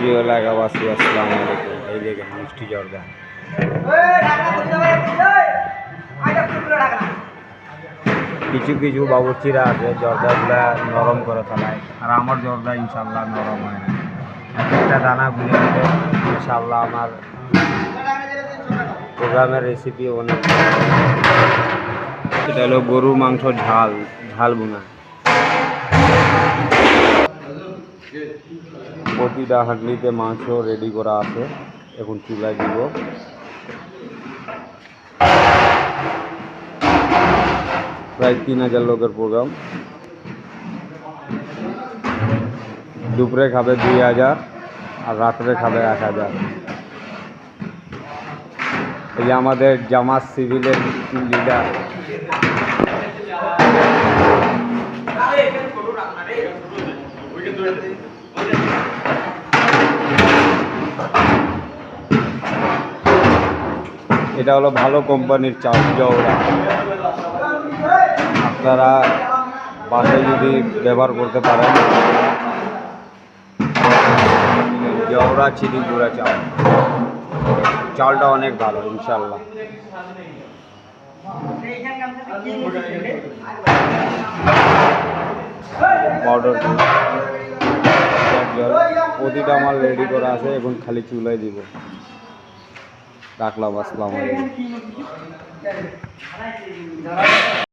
প্রিয় এলাকাবাসী, আসসালামু আলাইকুম। এই দেখেন মিষ্টি জর্দা, কিছু কিছু বাবুর্চিরা আছে জর্দাগুলা নরম করে ফেলায়, আর আমার জর্দা ইনশাল্লাহ নরম হয় না। একটা দানা বুঝে নিলে ইনশাল্লাহ আমার প্রোগ্রামের রেসিপি অনেক। এটা হলো গরুর মাংস ঝাল ঝাল বোনা। প্রতিটা হাঁডলিতে মাংস রেডি করা আছে, এখন চুলায় দিব। প্রায় 3000 লোকের প্রোগ্রাম। দুপুরে খাবে 2000 আর রাত্রে খাবে 1000। এই যে আমাদের জামাত সিভিলের লিডার, এটা হলো ভালো কোম্পানির চাল জওরা। আপনারা বাসায় যদি ব্যবহার করতে পারেন, জওরা চিনি গুঁড়া চাল, চালটা অনেক ভালো ইনশাল্লাহ। পাউডার জল প্রতিটা আমার রেডি করা আছে, এখন খালি চুলায় দিব। রাখলাম, আসসালামু আলাইকুম।